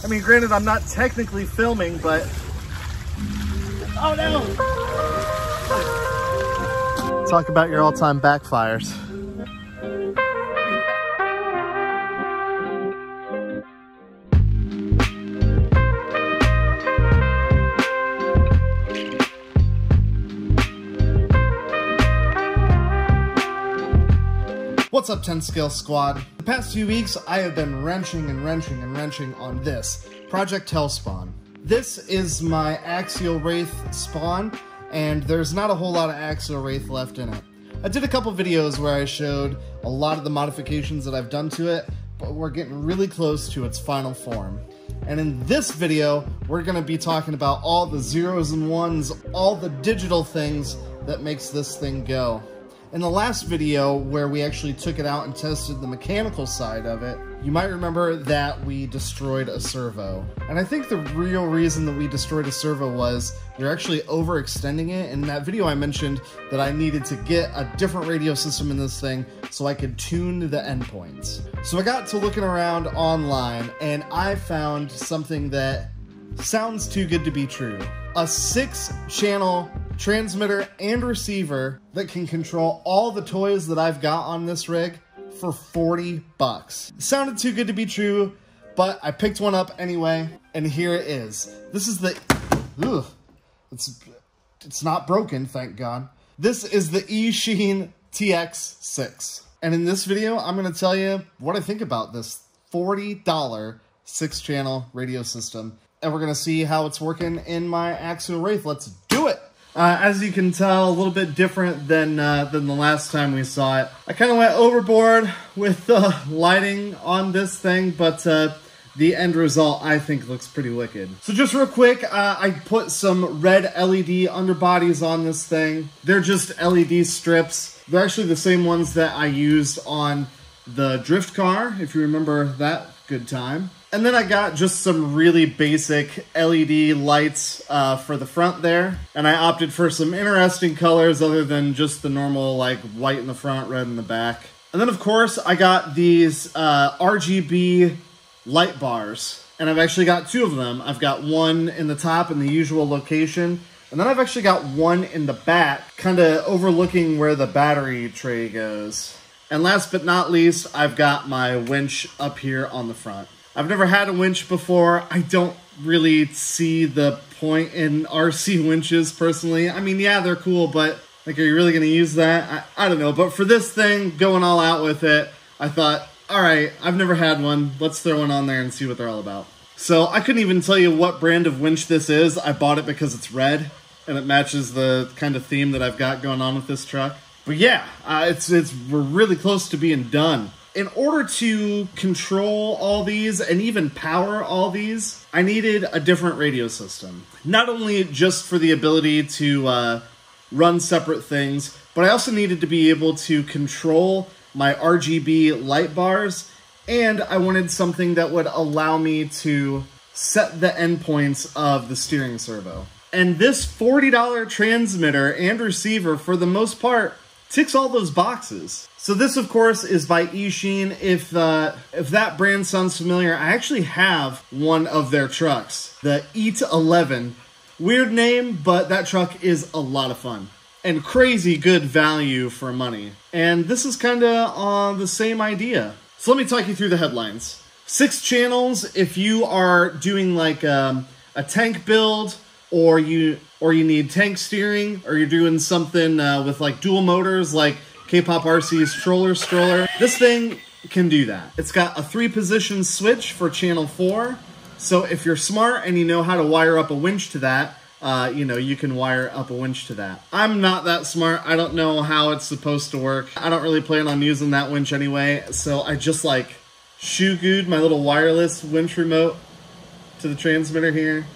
I mean, granted, I'm not technically filming, but... Oh no! Talk about your all-time backfires. What's up, 10 Scale Squad? The past few weeks, I have been wrenching on this, Project Hellspawn. This is my Axial Wraith spawn, and there's not a whole lot of Axial Wraith left in it. I did a couple videos where I showed a lot of the modifications that I've done to it, but we're getting really close to its final form. And in this video, we're going to be talking about all the zeros and ones, all the digital things that makes this thing go. In the last video, where we actually took it out and tested the mechanical side of it, you might remember that we destroyed a servo. And I think the real reason that we destroyed a servo was we were actually overextending it. In that video I mentioned that I needed to get a different radio system in this thing so I could tune the endpoints. So I got to looking around online and I found something that sounds too good to be true. A 6-channel transmitter and receiver that can control all the toys that I've got on this rig for 40 bucks. It sounded too good to be true, but I picked one up anyway, and here it is. This is the, it's not broken, thank God. This is the Eachine RX6. And in this video, I'm gonna tell you what I think about this $40 6-channel radio system. And we're gonna see how it's working in my Axial Wraith. Let's do it! As you can tell, a little bit different than the last time we saw it. I kind of went overboard with the lighting on this thing, but the end result, I think, looks pretty wicked. So just real quick, I put some red LED underbodies on this thing. They're just LED strips. They're actually the same ones that I used on the drift car, if you remember that good time. And then I got just some really basic LED lights for the front there. And I opted for some interesting colors other than just the normal like white in the front, red in the back. And then of course I got these RGB light bars. And I've actually got 2 of them. I've got one in the top in the usual location. And then I've actually got one in the back, kind of overlooking where the battery tray goes. And last but not least, I've got my winch up here on the front. I've never had a winch before. I don't really see the point in RC winches personally. I mean, yeah, they're cool, but like, are you really going to use that? I don't know. But for this thing, going all out with it, I thought, all right, I've never had one. Let's throw one on there and see what they're all about. So I couldn't even tell you what brand of winch this is. I bought it because it's red and it matches the kind of theme that I've got going on with this truck. But yeah, we're really close to being done. In order to control all these and even power all these, I needed a different radio system. Not only just for the ability to run separate things, but I also needed to be able to control my RGB light bars, and I wanted something that would allow me to set the endpoints of the steering servo. And this $40 transmitter and receiver, for the most part, ticks all those boxes. So this, of course, is by Eachine. If that brand sounds familiar, I actually have one of their trucks, the EAT11. Weird name, but that truck is a lot of fun. And crazy good value for money. And this is kind of on the same idea. So let me talk you through the headlines. 6 channels if you are doing like a tank build, or you need tank steering, or you're doing something with like dual motors like K-Pop RC's Stroller. This thing can do that. It's got a 3-position switch for channel 4. So if you're smart and you know how to wire up a winch to that, you know, you can wire up a winch to that. I'm not that smart. I don't know how it's supposed to work. I don't really plan on using that winch anyway. So I just like shoe-gooed my little wireless winch remote to the transmitter here.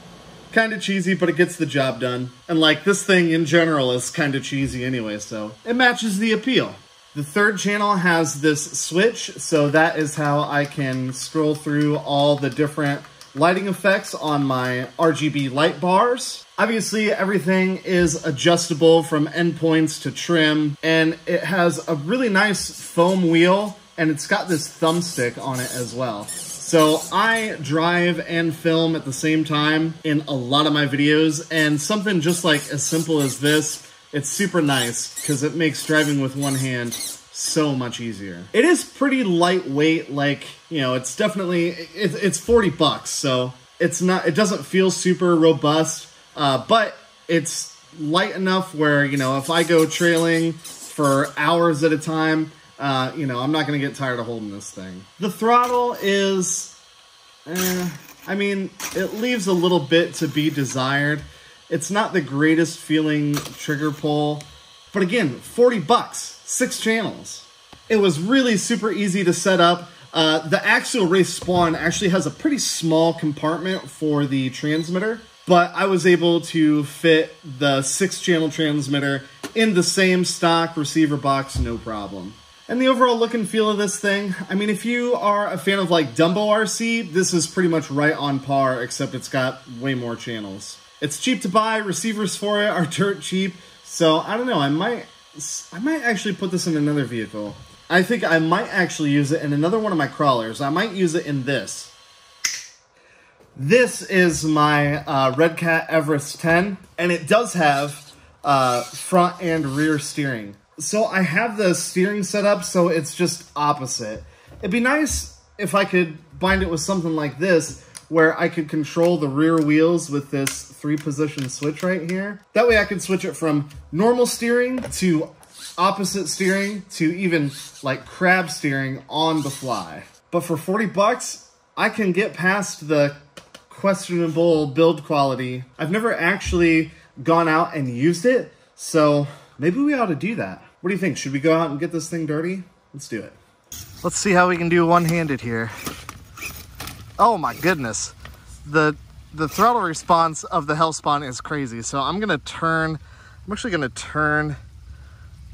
Kind of cheesy, but it gets the job done. And like, this thing in general is kind of cheesy anyway, so it matches the appeal. The 3rd channel has this switch, so that is how I can scroll through all the different lighting effects on my RGB light bars. Obviously, everything is adjustable from endpoints to trim, and it has a really nice foam wheel, and it's got this thumbstick on it as well. So I drive and film at the same time in a lot of my videos, and something just like as simple as this, it's super nice because it makes driving with one hand so much easier. It is pretty lightweight, like, you know, it's definitely, it's 40 bucks, so it's not, it doesn't feel super robust, but it's light enough where, you know, if I go trailing for hours at a time, you know, I'm not going to get tired of holding this thing. The throttle is, I mean, it leaves a little bit to be desired. It's not the greatest feeling trigger pull, but again, 40 bucks, 6 channels. It was really super easy to set up. The axial race Spawn actually has a pretty small compartment for the transmitter, but I was able to fit the 6-channel transmitter in the same stock receiver box, no problem. And the overall look and feel of this thing, I mean, if you are a fan of like Dumbo RC, this is pretty much right on par, except it's got way more channels. It's cheap to buy, receivers for it are dirt cheap, so I don't know, I might actually put this in another vehicle. I think I might actually use it in another one of my crawlers. I might use it in this. This is my Red Cat Everest 10, and it does have front and rear steering. So I have the steering set up so it's just opposite. It'd be nice if I could bind it with something like this, where I could control the rear wheels with this 3-position switch right here. That way I could switch it from normal steering to opposite steering to even like crab steering on the fly. But for 40 bucks, I can get past the questionable build quality. I've never actually gone out and used it, so maybe we ought to do that. What do you think? Should we go out and get this thing dirty? Let's do it. Let's see how we can do one-handed here. Oh my goodness. The throttle response of the Hellspawn is crazy. So I'm actually gonna turn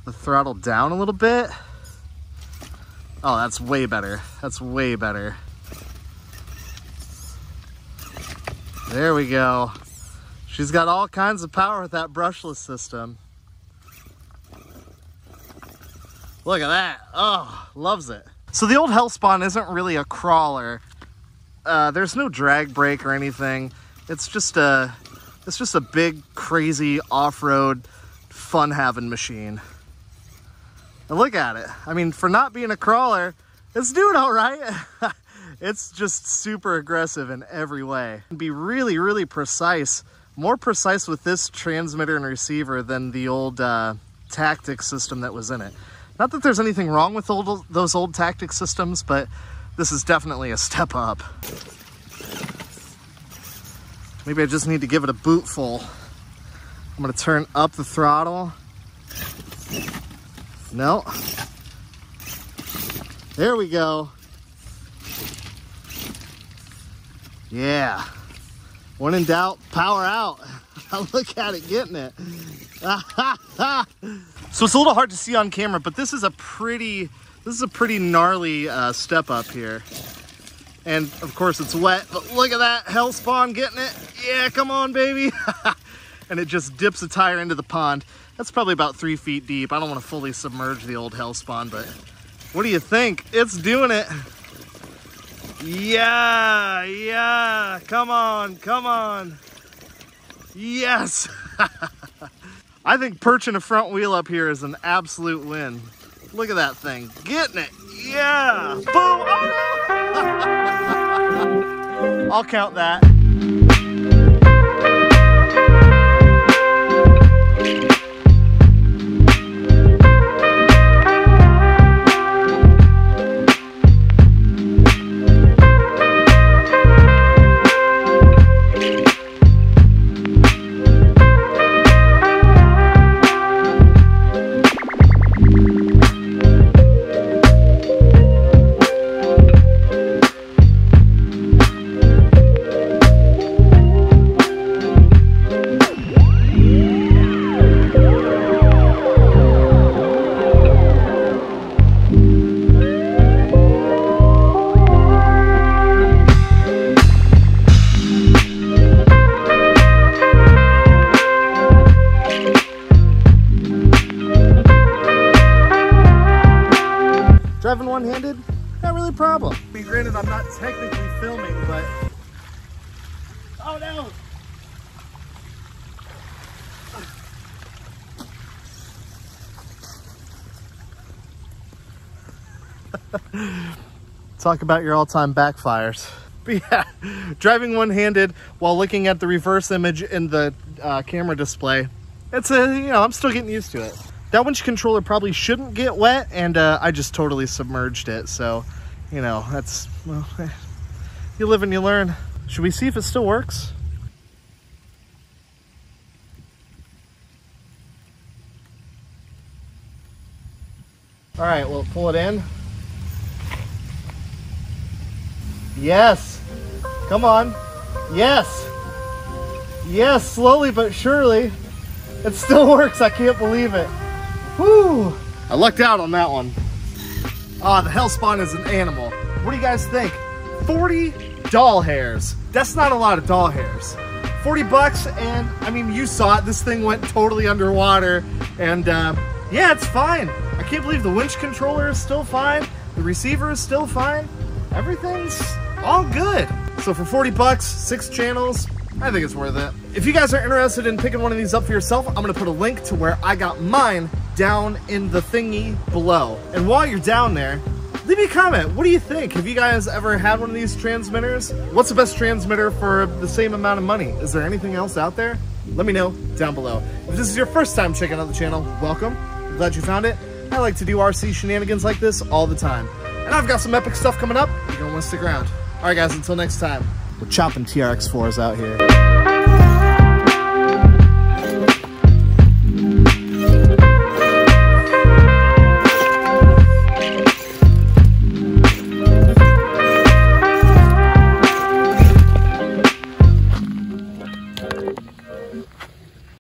the throttle down a little bit. Oh, that's way better. That's way better. There we go. She's got all kinds of power with that brushless system. Look at that. Oh, loves it. So the old Hellspawn isn't really a crawler. There's no drag brake or anything. It's just a big, crazy off-road fun-having machine. And look at it. I mean, for not being a crawler, it's doing all right. It's just super aggressive in every way. Be really, really precise. More precise with this transmitter and receiver than the old tactic system that was in it. Not that there's anything wrong with those old tactic systems, but this is definitely a step up. Maybe I just need to give it a boot full. I'm gonna turn up the throttle. No. There we go. Yeah. When in doubt, power out. Look at it getting it. So it's a little hard to see on camera, but this is a pretty gnarly step up here. And of course it's wet, but look at that Hellspawn getting it. Yeah, come on, baby. And it just dips a tire into the pond. That's probably about 3 feet deep. I don't want to fully submerge the old Hellspawn, but what do you think? It's doing it. Yeah, yeah, come on, come on. Yes. I think perching a front wheel up here is an absolute win. Look at that thing, getting it. Yeah, boom. Oh. I'll count that. Talk about your all-time backfires. But yeah, driving one-handed while looking at the reverse image in the camera display, it's I'm still getting used to it. That winch controller probably shouldn't get wet, and I just totally submerged it. So, that's, well, you live and you learn. Should we see if it still works? All right, we'll pull it in. Yes, come on. Yes, yes, slowly but surely. It still works, I can't believe it. Whew, I lucked out on that one. Ah, the Hellspawn is an animal. What do you guys think? 40 doll hairs. That's not a lot of doll hairs. 40 bucks, and I mean, you saw it, this thing went totally underwater, and yeah, it's fine. I can't believe the winch controller is still fine, the receiver is still fine, everything's all good. So for 40 bucks, 6 channels, I think it's worth it. If you guys are interested in picking one of these up for yourself, I'm gonna put a link to where I got mine down in the thingy below. And while you're down there, leave me a comment. What do you think? Have you guys ever had one of these transmitters? What's the best transmitter for the same amount of money? Is there anything else out there? Let me know down below. If this is your first time checking out the channel, welcome. I'm glad you found it. I like to do RC shenanigans like this all the time. And I've got some epic stuff coming up. You're gonna wanna stick around. All right, guys, until next time. We're chopping TRX4s out here.